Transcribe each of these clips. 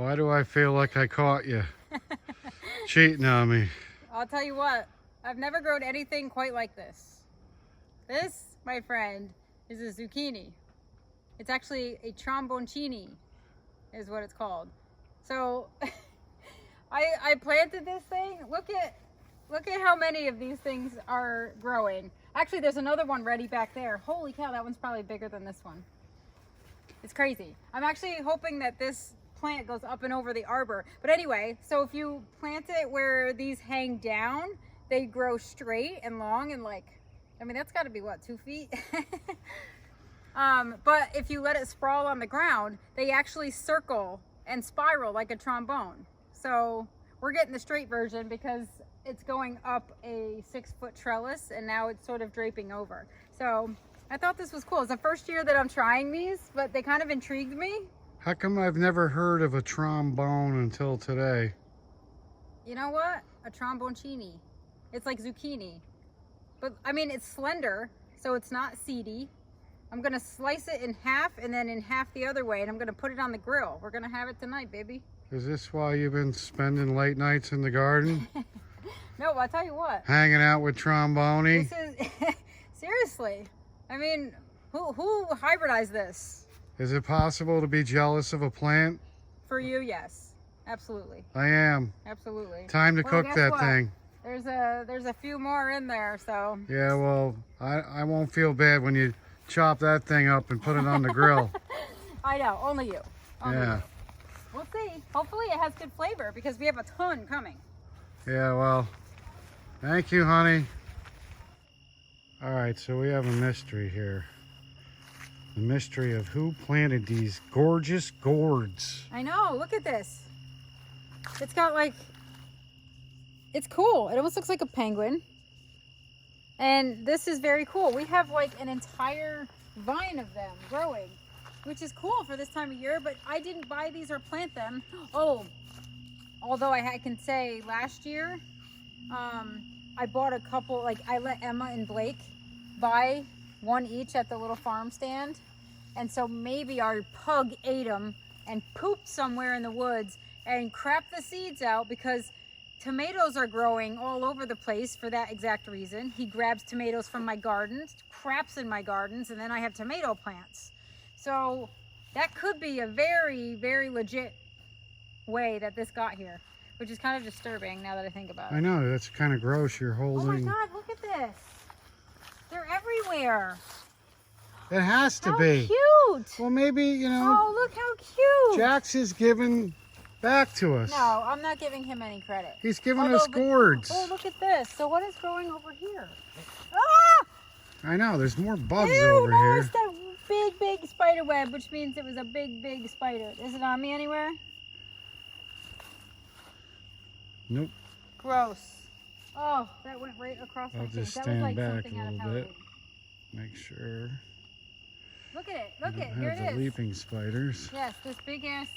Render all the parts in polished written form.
Why do I feel like I caught you? Cheating on me. I'll tell you what, I've never grown anything quite like this. This, my friend, is a zucchini. It's actually a Trombonchini, is what it's called. So, I planted this thing. Look at how many of these things are growing. Actually, there's another one ready back there. Holy cow, that one's probably bigger than this one. It's crazy. I'm actually hoping that this plant goes up and over the arbor. But anyway, so if you plant it where these hang down, they grow straight and long and like, I mean, that's got to be what, 2 feet? But if you let it sprawl on the ground, they actually circle and spiral like a trombone. So we're getting the straight version because it's going up a 6-foot trellis and now it's sort of draping over. So I thought this was cool. It's the first year that I'm trying these, but they kind of intrigued me. How come I've never heard of a trombone until today? You know what? A Trombonchini. It's like zucchini. But I mean, it's slender, so it's not seedy. I'm gonna slice it in half and then in half the other way, and I'm gonna put it on the grill. We're gonna have it tonight, baby. Is this why you've been spending late nights in the garden? No, I'll tell you what. Hanging out with Tromboni? This is, seriously. I mean, who hybridized this? Is it possible to be jealous of a plant? For you, yes. Absolutely. I am. Absolutely. Time to cook that what? thing. There's a few more in there, so. Yeah, well, I won't feel bad when you chop that thing up and put it on the grill. I know, only you. Only Yeah. you. We'll see. Hopefully it has good flavor because we have a ton coming. Yeah, well, thank you, honey. All right, so we have a mystery here. The mystery of who planted these gorgeous gourds. I know, look at this. It's got like, it's cool. It almost looks like a penguin. And this is very cool. We have like an entire vine of them growing, which is cool for this time of year, but I didn't buy these or plant them. Oh, although I can say last year, I bought a couple, like I let Emma and Blake buy one each at the little farm stand. And so maybe our pug ate them and pooped somewhere in the woods and crapped the seeds out because tomatoes are growing all over the place for that exact reason. He grabs tomatoes from my gardens, craps in my gardens, and then I have tomato plants. So that could be a very, very legit way that this got here, which is kind of disturbing now that I think about it. I know, that's kind of gross. You're holding... Oh my God, look at this. They're everywhere. It has to How be. cute. Well, maybe, you know, Oh, look how cute. Jax is giving back to us. No, I'm not giving him any credit. He's giving Although, us but- gourds. Oh, look at this. So what is growing over here? Ah! I know, there's more bugs Ew, over no, here. it's that big, big spider web, which means it was a big, big spider. Is it on me anywhere? Nope. Gross. Oh, that went right across my I'll face. just That stand was like back something a out of little bit. Halloween. Make sure Look at it. I Look don't it. Here have it the is. leaping spiders. Yes, this big ass.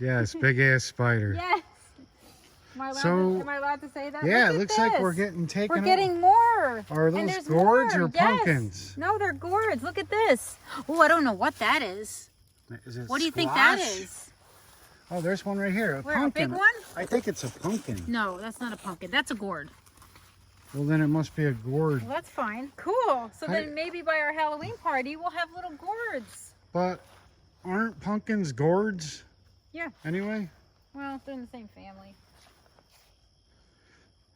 Yes, big ass spider. Yes. Am I allowed to say that? Yeah, Look it at looks like we're this. getting taken We're up. getting more. Are And those there's gourds more. or Yes. pumpkins? No, they're gourds. Look at this. Oh, I don't know what that is. Is it What do you think that squash? is? Oh, there's one right here. Where, Pumpkin. a big one? I think it's a pumpkin. No, that's not a pumpkin. That's a gourd. Well, then it must be a gourd. Well, that's fine. Cool. So I- then maybe by our Halloween party, we'll have little gourds. But aren't pumpkins gourds? Yeah. Anyway? Well, they're in the same family.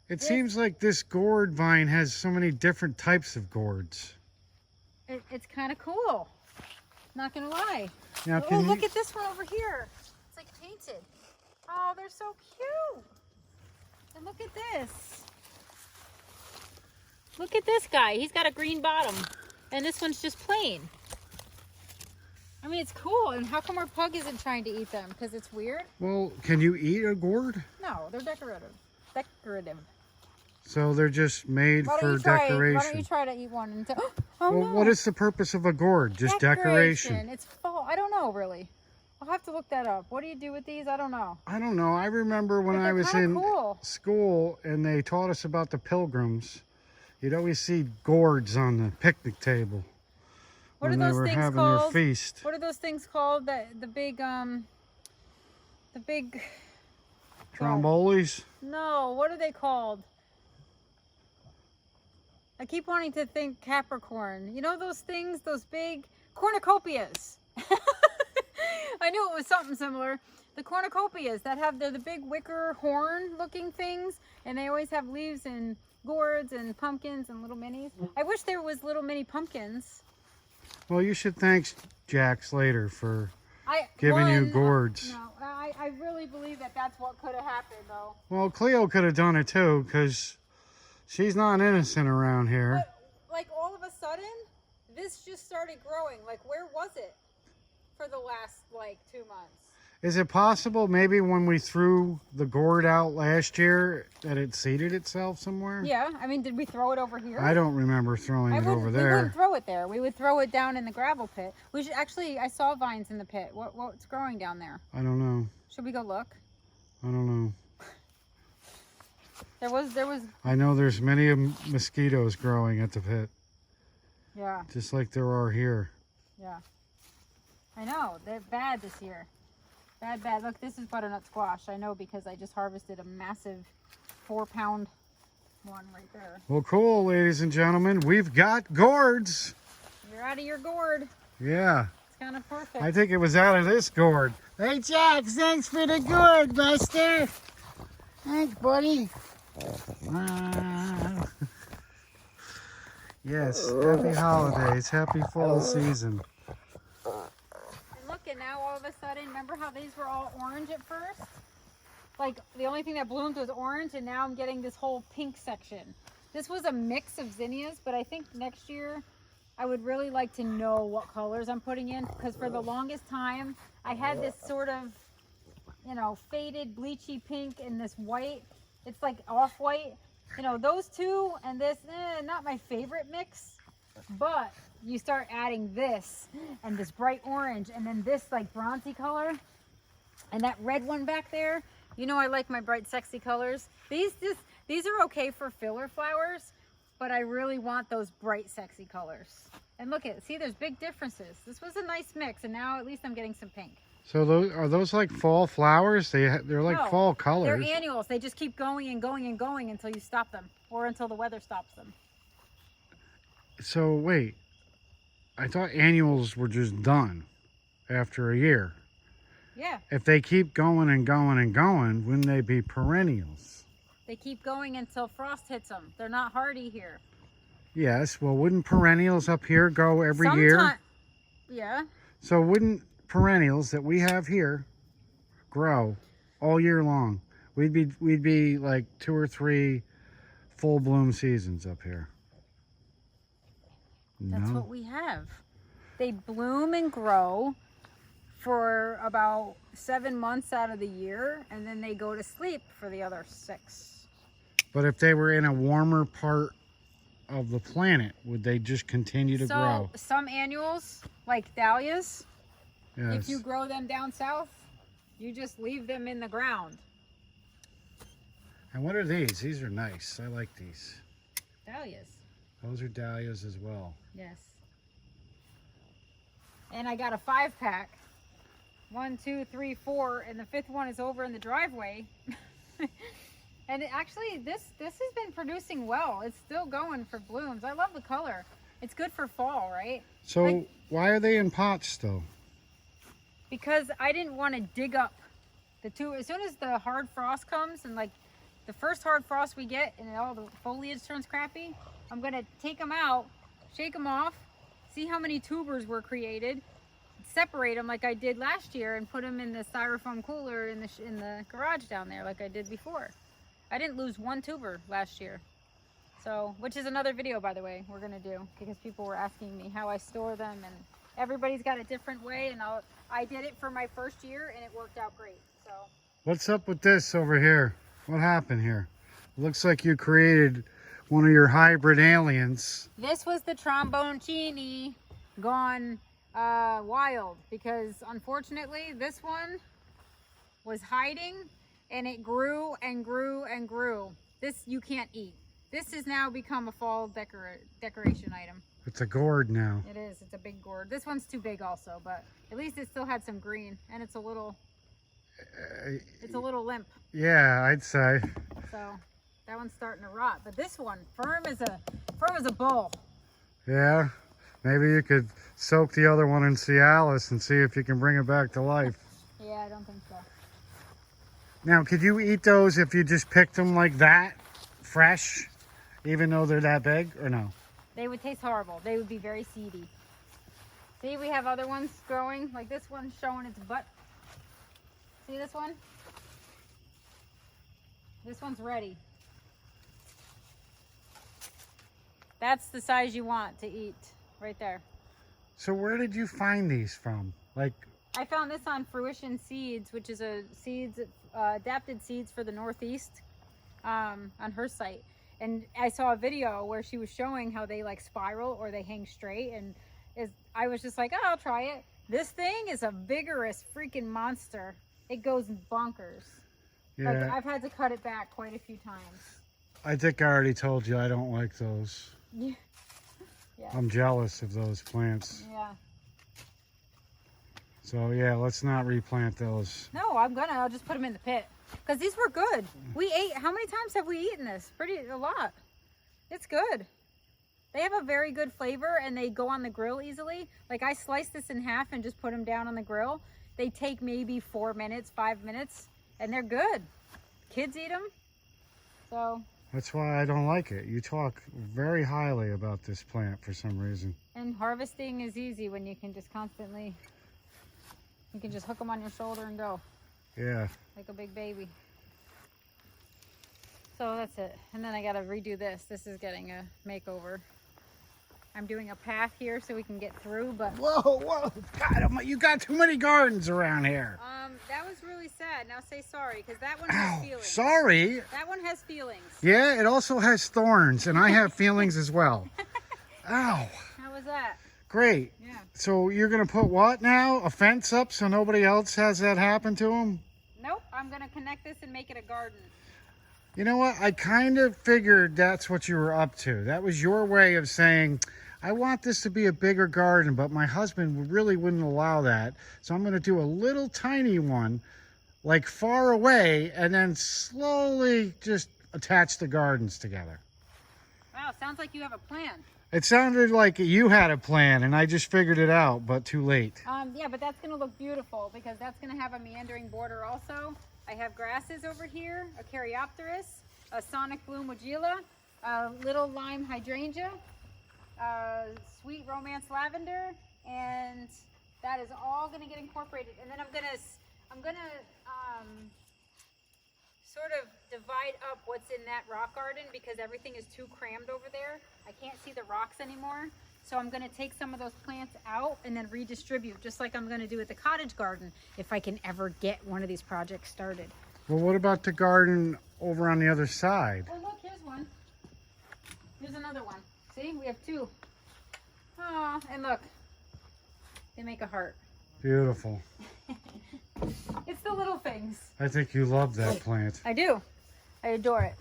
It This- seems like this gourd vine has so many different types of gourds. It's kind of cool. Not gonna lie. Now, Oh, can look you... at this one over here. It's like painted. Oh, they're so cute. And look at this. Look at this guy. He's got a green bottom. And this one's just plain. I mean, it's cool. And how come our pug isn't trying to eat them? Because it's weird? Well, can you eat a gourd? No, they're decorative. Decorative. So they're just made Why for don't you try? decoration. Why don't you try to eat one? And oh, Well, no. what is the purpose of a gourd? Just decoration. It's fall. I don't know, really. I'll have to look that up. What do you do with these? I don't know. I don't know. I remember when But I they're was kinda in cool. school and they taught us about the pilgrims. You'd always see gourds on the picnic table. What when are they those were things having called? their feast. What are those things called? The big Trombolis? No, what are they called? I keep wanting to think Capricorn. You know those things, those big cornucopias. I knew it was something similar. The cornucopias that have the big wicker horn looking things, and they always have leaves and gourds and pumpkins and little minis. I wish there was little mini pumpkins. Well, you should thank Jack Slater for giving you gourds. No, I really believe that that's what could have happened, though. Well, Cleo could have done it too, because she's not innocent around here. But, like, all of a sudden, this just started growing. Like, where was it for the last, like, 2 months? Is it possible maybe when we threw the gourd out last year that it seeded itself somewhere? Yeah, I mean, did we throw it over here? I don't remember throwing it over there. We wouldn't throw it there. We would throw it down in the gravel pit. We should actually, I saw vines in the pit. What's growing down there? I don't know. Should we go look? I don't know. There was. I know there's many mosquitoes growing at the pit. Yeah. Just like there are here. Yeah. I know. They're bad this year. Bad. Look, this is butternut squash. I know because I just harvested a massive 4-pound one right there. Well, cool, ladies and gentlemen. We've got gourds. You're out of your gourd. Yeah. It's kind of perfect. I think it was out of this gourd. Hey, Jack, thanks for the gourd, Buster. Thanks, buddy. Yes, happy holidays. Happy fall season. And look, and now all of a sudden, remember how these were all orange at first? Like, the only thing that bloomed was orange, and now I'm getting this whole pink section. This was a mix of zinnias, but I think next year I would really like to know what colors I'm putting in, because for the longest time, I had this sort of, you know, faded, bleachy pink and this white. It's like off-white. You know, those two and this, not my favorite mix, but you start adding this and this bright orange and then this like bronzy color and that red one back there. You know, I like my bright, sexy colors. These are okay for filler flowers, but I really want those bright, sexy colors. And look at, see, there's big differences. This was a nice mix, and now at least I'm getting some pink. So are those like fall flowers? They're like No, fall colors. They're annuals. They just keep going and going and going until you stop them, or until the weather stops them. So wait, I thought annuals were just done after a year. Yeah. If they keep going and going and going, wouldn't they be perennials? They keep going until frost hits them. They're not hardy here. Yes, well, wouldn't perennials up here go every year? Yeah. So wouldn't perennials that we have here grow all year long? We'd be like 2 or 3 full bloom seasons up here. That's No? what we have. They bloom and grow for about 7 months out of the year, and then they go to sleep for the other 6. But if they were in a warmer part of the planet, would they just continue to grow? So some annuals, like dahlias, Yes. if you grow them down south, you just leave them in the ground. And what are these? These are nice. I like these. Dahlias. Those are dahlias as well. Yes. And I got a 5-pack. 1, 2, 3, 4, and the 5th one is over in the driveway. And actually, this has been producing well. It's still going for blooms. I love the color. It's good for fall, right? So why are they in pots still? Because I didn't want to dig up the two. As soon as the hard frost comes, and like the first hard frost we get and all the foliage turns crappy, I'm going to take them out, shake them off, see how many tubers were created, separate them like I did last year, and put them in the styrofoam cooler in the garage down there like I did before. I didn't lose 1 tuber last year. So, which is another video, by the way, we're going to do, because people were asking me how I store them, and everybody's got a different way, and I did it for my first year, and it worked out great. So, What's up with this over here? What happened here? Looks like you created one of your hybrid aliens. this was the Trombonchini gone wild, because unfortunately this one was hiding, and it grew and grew and grew. This you can't eat. This has now become a fall decoration item. It's a gourd now. It is. It's a big gourd. This one's too big also, but at least it still had some green, and it's a little limp. Yeah, I'd say. So that one's starting to rot, but this one firm as a bull. Yeah, maybe you could soak the other one in Cialis and see if you can bring it back to life. Yeah, I don't think so. Now, could you eat those if you just picked them like that, fresh, even though they're that big, or no? They would taste horrible. They would be very seedy. See, we have other ones growing, like this one's showing its butt. See this one? This one's ready. That's the size you want to eat, right there. So where did you find these from? Like, I found this on Fruition Seeds, which is a adapted seeds for the Northeast, on her site. And I saw a video where she was showing how they like spiral or they hang straight, and I was just like, oh, I'll try it. This thing is a vigorous freaking monster. It goes bonkers. yeah, Like, I've had to cut it back quite a few times. I think I already told you I don't like those. Yeah. Yeah. I'm jealous of those plants. Yeah. So yeah, let's not replant those. No, I'll just put them in the pit. Because these were good. We ate, how many times have we eaten this? A lot. It's good. They have a very good flavor and they go on the grill easily. Like, I sliced this in half and just put them down on the grill. They take maybe 4 minutes, 5 minutes, and they're good. Kids eat them. So. That's why I don't like it. You talk very highly about this plant for some reason. And harvesting is easy when you can just constantly, you can just hook them on your shoulder and go. Yeah. Like a big baby. So that's it. And then I gotta redo this. This is getting a makeover. I'm doing a path here so we can get through, but Whoa. God, you got too many gardens around here. that was really sad. Now say sorry, because that one has Ow, feelings. sorry. That one has feelings. Yeah, it also has thorns, and I have feelings as well. Ow. How was that? Great. Yeah. So you're going to put what now? A fence up so nobody else has that happen to them? Nope. I'm gonna connect this and make it a garden. You know what? I kind of figured that's what you were up to. That was your way of saying, I want this to be a bigger garden, but my husband really wouldn't allow that. So I'm going to do a little tiny one, like far away, and then slowly just attach the gardens together. Wow, sounds like you have a plan. It sounded like you had a plan, and I just figured it out, but too late. Yeah, but that's gonna look beautiful because that's gonna have a meandering border also. I have grasses over here, a Caryopteris, a Sonic Bloom Wagila, a little lime hydrangea, sweet romance lavender, and that is all gonna get incorporated. And then I'm gonna sort of divide up what's in that rock garden because everything is too crammed over there. I can't see the rocks anymore. So I'm gonna take some of those plants out and then redistribute, just like I'm gonna do at the cottage garden if I can ever get one of these projects started. Well, what about the garden over on the other side? Oh look, here's one. Here's another one. See, we have two. Oh, and look, they make a heart. Beautiful. It's the little things. I think you love that plant. I do. I adore it.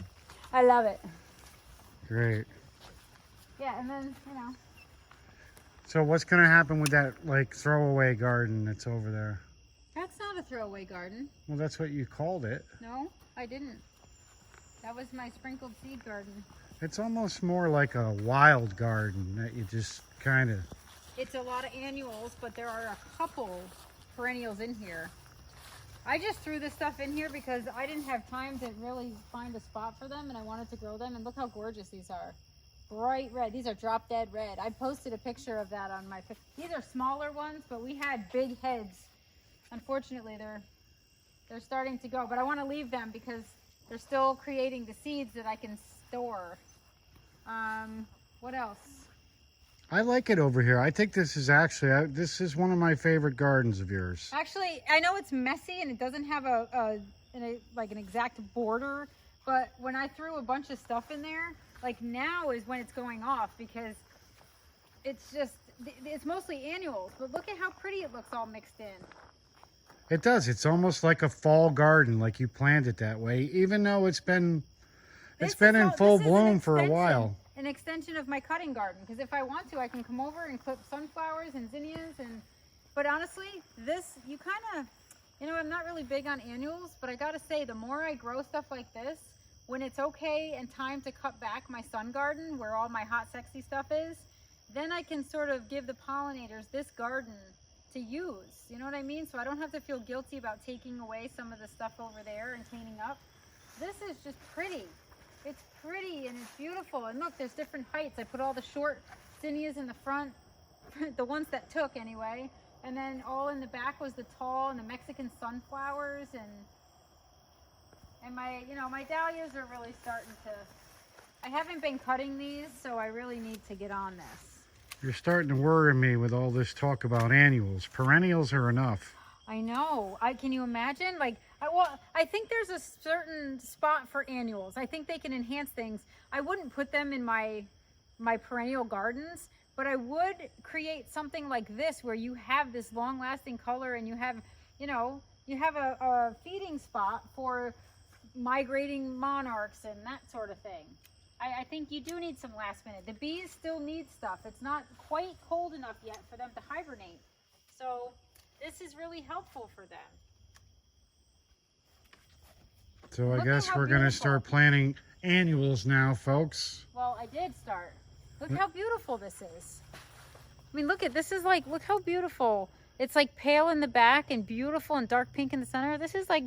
I love it. Great. Yeah, and then, you know. So what's going to happen with that, like, throwaway garden that's over there? That's not a throwaway garden. Well, that's what you called it. No, I didn't. That was my sprinkled seed garden. It's almost more like a wild garden that you just kind of... It's a lot of annuals, but there are a couple perennials in here. I just threw this stuff in here because I didn't have time to really find a spot for them, and I wanted to grow them. And look how gorgeous these are. Bright red. These are drop dead red. I posted a picture of that on my... These are smaller ones, but we had big heads. Unfortunately, they're starting to go, but I want to leave them because they're still creating the seeds that I can store. What else? I like it over here. I think this is actually, this is one of my favorite gardens of yours. Actually, I know it's messy and it doesn't have like an exact border, but when I threw a bunch of stuff in there, like now is when it's going off because it's mostly annuals, but look at how pretty it looks all mixed in. It does. It's almost like a fall garden, like you planned it that way, even though it's been in full bloom for a while. an extension of my cutting garden, because if I want to, I can come over and clip sunflowers and zinnias. But honestly, this, you kind of, you know, I'm not really big on annuals, but I gotta say, the more I grow stuff like this, when it's okay and time to cut back my sun garden where all my hot, sexy stuff is, then I can sort of give the pollinators this garden to use. You know what I mean? So I don't have to feel guilty about taking away some of the stuff over there and cleaning up. This is just pretty. It's pretty and it's beautiful. And look, there's different heights. I put all the short zinnias in the front, the ones that took anyway. And then all in the back was the tall and the Mexican sunflowers, and my, you know, my dahlias are really starting to, I haven't been cutting these, so I really need to get on this. You're starting to worry me with all this talk about annuals. Perennials are enough. I know. Can you imagine? Like, I think there's a certain spot for annuals. I think they can enhance things. I wouldn't put them in my perennial gardens, but I would create something like this where you have this long-lasting color and you have, you know, you have a feeding spot for migrating monarchs and that sort of thing. I think you do need some last minute. The bees still need stuff. It's not quite cold enough yet for them to hibernate. So this is really helpful for them. So I guess we're going to start planting annuals now, folks. Well, I did start. Look how beautiful this is. I mean, look at this is like, look how beautiful. It's like pale in the back and beautiful and dark pink in the center. This is like,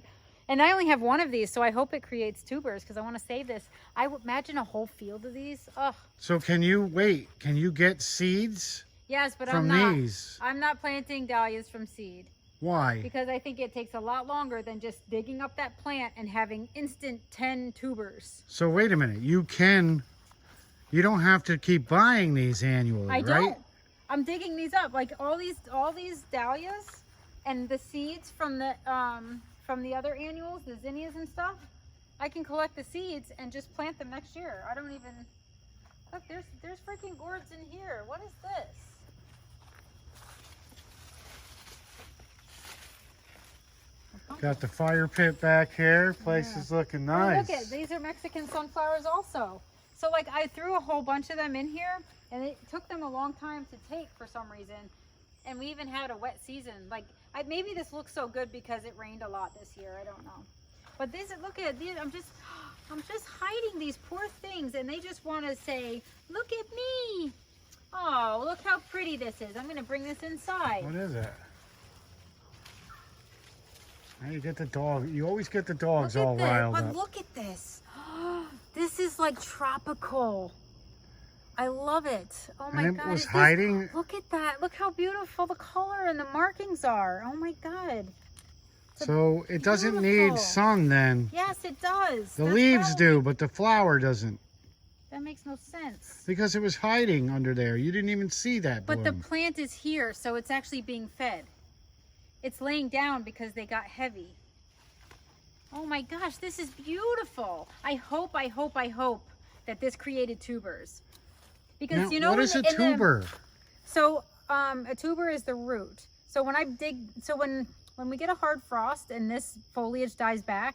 and I only have one of these, so I hope it creates tubers because I want to save this. I would imagine a whole field of these. Ugh. So can you get seeds? Yes, but from these? I'm not planting dahlias from seed. Why? Because I think it takes a lot longer than just digging up that plant and having instant 10 tubers. So wait a minute. You don't have to keep buying these annually, I right? don't. I'm digging these up. Like all these dahlias and the seeds from the other annuals, the zinnias and stuff, I can collect the seeds and just plant them next year. I don't even, look, there's freaking gourds in here. What is this? Got the fire pit back here. Place is looking nice. Oh, look at, these are Mexican sunflowers also. So like I threw a whole bunch of them in here and it took them a long time to take for some reason. And we even had a wet season. Like maybe this looks so good because it rained a lot this year. I don't know. But this, look at these. I'm just hiding these poor things and they just want to say, look at me. Oh, look how pretty this is. I'm going to bring this inside. What is it? Now you get the dog. You always get the dogs all riled up. But look at this. This is like tropical. I love it. Oh my God. And it was hiding. Look at that. Look how beautiful the color and the markings are. Oh my God. So it doesn't need sun then. Yes, it does. The leaves do, but the flower doesn't. That makes no sense. Because it was hiding under there. You didn't even see that bloom. But the plant is here, so it's actually being fed. It's laying down because they got heavy. Oh my gosh, this is beautiful. I hope that this created tubers. Because now, you know what is a tuber? A tuber is the root. So when I dig, so when we get a hard frost and this foliage dies back,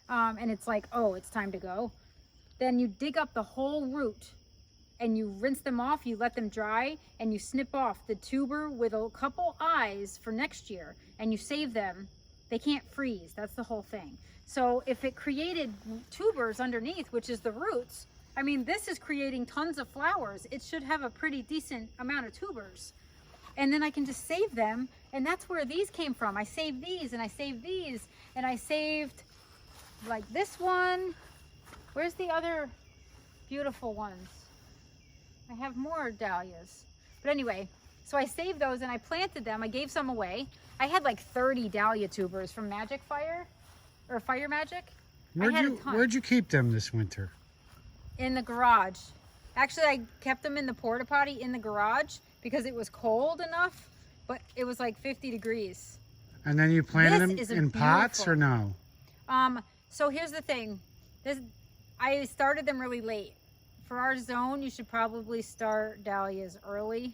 and it's like, oh, it's time to go, then you dig up the whole root and you rinse them off, you let them dry, and you snip off the tuber with a couple eyes for next year, and you save them. They can't freeze. That's the whole thing. So if it created tubers underneath, which is the roots, I mean, this is creating tons of flowers. It should have a pretty decent amount of tubers. And then I can just save them, and that's where these came from. I saved these, and I saved these, and I saved like this one. Where's the other beautiful ones? I have more dahlias. But anyway, so I saved those and I planted them. I gave some away. I had like 30 dahlia tubers from Magic Fire, or Fire Magic. Where'd you keep them this winter? In the garage. Actually, I kept them in the porta potty in the garage because it was cold enough, but it was like 50 degrees. And then you planted them in pots or no? So here's the thing. I started them really late. For our zone, you should probably start dahlias early,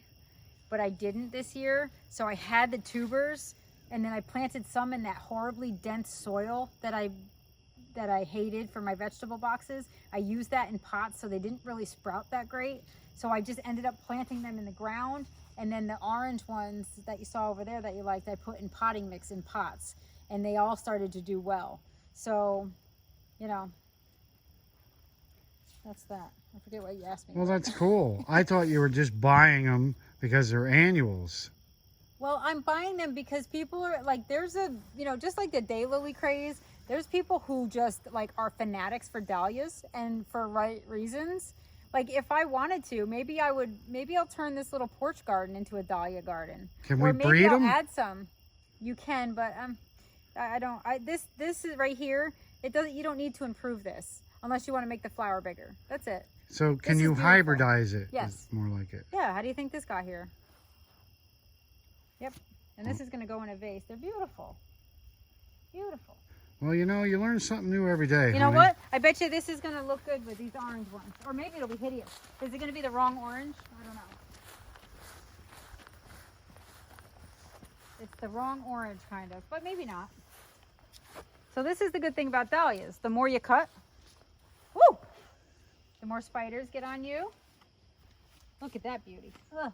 but I didn't this year. So I had the tubers, and then I planted some in that horribly dense soil that I hated for my vegetable boxes. I used that in pots, so they didn't really sprout that great. So I just ended up planting them in the ground. And then the orange ones that you saw over there that you liked, I put in potting mix in pots. And they all started to do well. So, you know, that's that. I forget what you asked me. Well, that's cool. I thought you were just buying them because they're annuals. Well, I'm buying them because people are like, there's a, you know, just like the daylily craze, there's people who just like are fanatics for dahlias, and for right reasons. Like if I wanted to, maybe I'll turn this little porch garden into a dahlia garden. Can we breed them? Or maybe I'll add some. You can, but this is right here. It doesn't, you don't need to improve this unless you want to make the flower bigger. That's it. So can you hybridize it? Yes. It's more like it. Yeah, how do you think this got here? Yep, and this is going to go in a vase. They're beautiful. Beautiful. Well, you know, you learn something new every day. You know what? I bet you this is going to look good with these orange ones. Or maybe it'll be hideous. Is it going to be the wrong orange? I don't know. It's the wrong orange, kind of, but maybe not. So this is the good thing about dahlias. The more you cut, woo, the more spiders get on you. Look at that beauty. Ugh.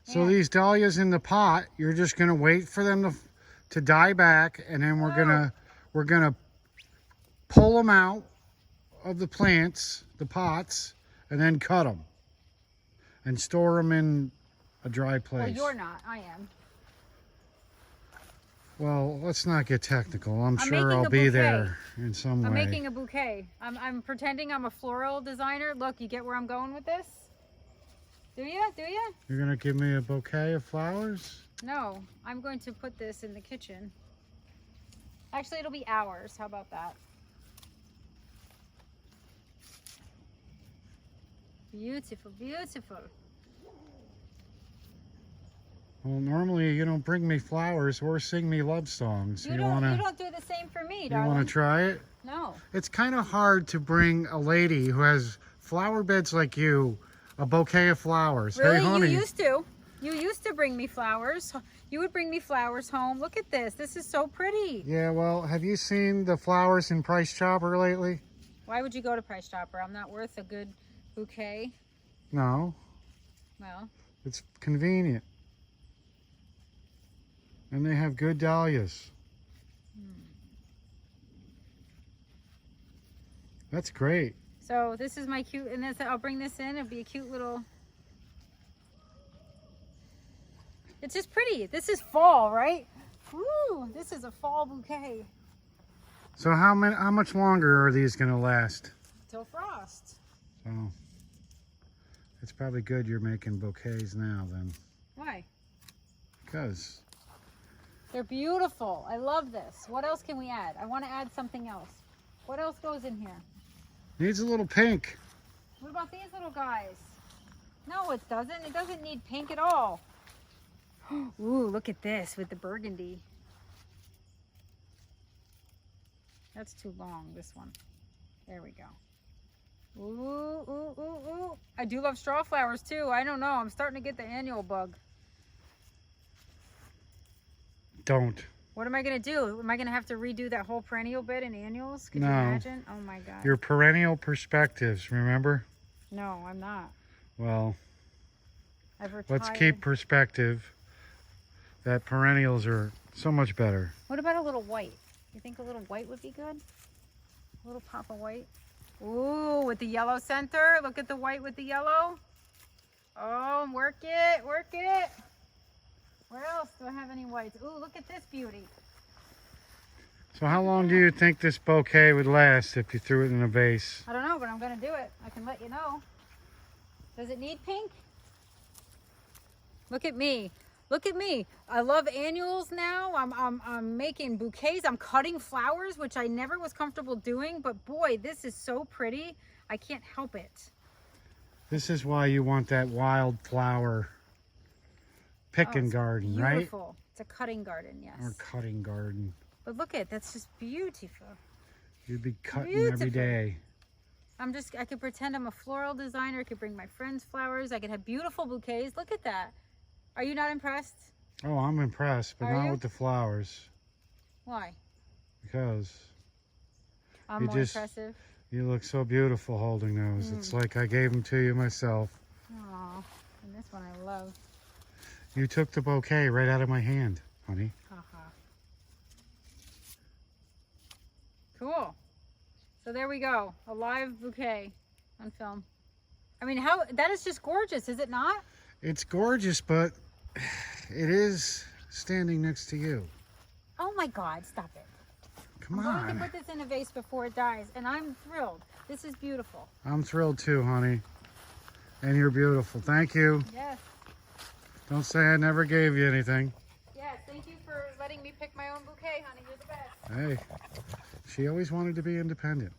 So these dahlias in the pot, you're just going to wait for them to die back, and then we're gonna pull them out of the plants, the pots, and then cut them and store them in a dry place. Well, you're not. I am. Well, let's not get technical. I'm sure I'll be there in some way. I'm making a bouquet. I'm pretending I'm a floral designer. Look, you get where I'm going with this? Do you? Do you? You're going to give me a bouquet of flowers? No, I'm going to put this in the kitchen. Actually, it'll be ours. How about that? Beautiful, beautiful. Well, normally you don't bring me flowers or sing me love songs. You don't do the same for me, darling. You want to try it? No. It's kind of hard to bring a lady who has flower beds like you a bouquet of flowers. Really? Hey, honey. You used to. You used to bring me flowers. You would bring me flowers home. Look at this. This is so pretty. Yeah, well, have you seen the flowers in Price Chopper lately? Why would you go to Price Chopper? I'm not worth a good bouquet. No. Well. It's convenient. And they have good dahlias. That's great. So this is my cute, and this, I'll bring this in. It'll be a cute little. It's just pretty. This is fall, right? Woo! This is a fall bouquet. So how much longer are these going to last? Till frost. So it's probably good you're making bouquets now then. Why? Because they're beautiful. I love this. What else can we add? I want to add something else. What else goes in here? needs a little pink. What about these little guys? No, it doesn't. It doesn't need pink at all. Ooh, look at this with the burgundy. That's too long, this one. There we go. Ooh, ooh, ooh, ooh. I do love straw flowers too. I don't know. I'm starting to get the annual bug. Don't. What am I going to do? Am I going to have to redo that whole perennial bed in annuals? Could No. you imagine? Oh my God. Your perennial perspectives, remember? No, I'm not. Well, I've retired. let's keep perspective that perennials are so much better. What about a little white? You think a little white would be good? A little pop of white? Ooh, with the yellow center. Look at the white with the yellow. Oh, work it, work it. Where else do I have any whites? Ooh, look at this beauty. So how long do you think this bouquet would last if you threw it in a vase? I don't know, but I'm going to do it. I can let you know. Does it need pink? Look at me. Look at me. I love annuals now. I'm making bouquets. I'm cutting flowers, which I never was comfortable doing. But boy, this is so pretty. I can't help it. This is why you want that wildflower picking garden, beautiful. right? Beautiful. It's a cutting garden, yes. Or cutting garden. But look at, that's just beautiful. You'd be cutting every day. I could pretend I'm a floral designer. I could bring my friends flowers. I could have beautiful bouquets. Look at that. Are you not impressed? Oh, I'm impressed, but not with the flowers. Why? Because I'm You more just- impressive. You look so beautiful holding those. It's like I gave them to you myself. Aw, and this one I love. You took the bouquet right out of my hand, honey. Haha. Cool. So there we go. A live bouquet on film. I mean, that is just gorgeous, is it not? It's gorgeous, but it is standing next to you. Oh my God, stop it. Come I'm going on. to put this in a vase before it dies, and I'm thrilled. This is beautiful. I'm thrilled too, honey. And you're beautiful. Thank you. Yes. Don't say I never gave you anything. Yes, thank you for letting me pick my own bouquet, honey. You're the best. Hey, she always wanted to be independent.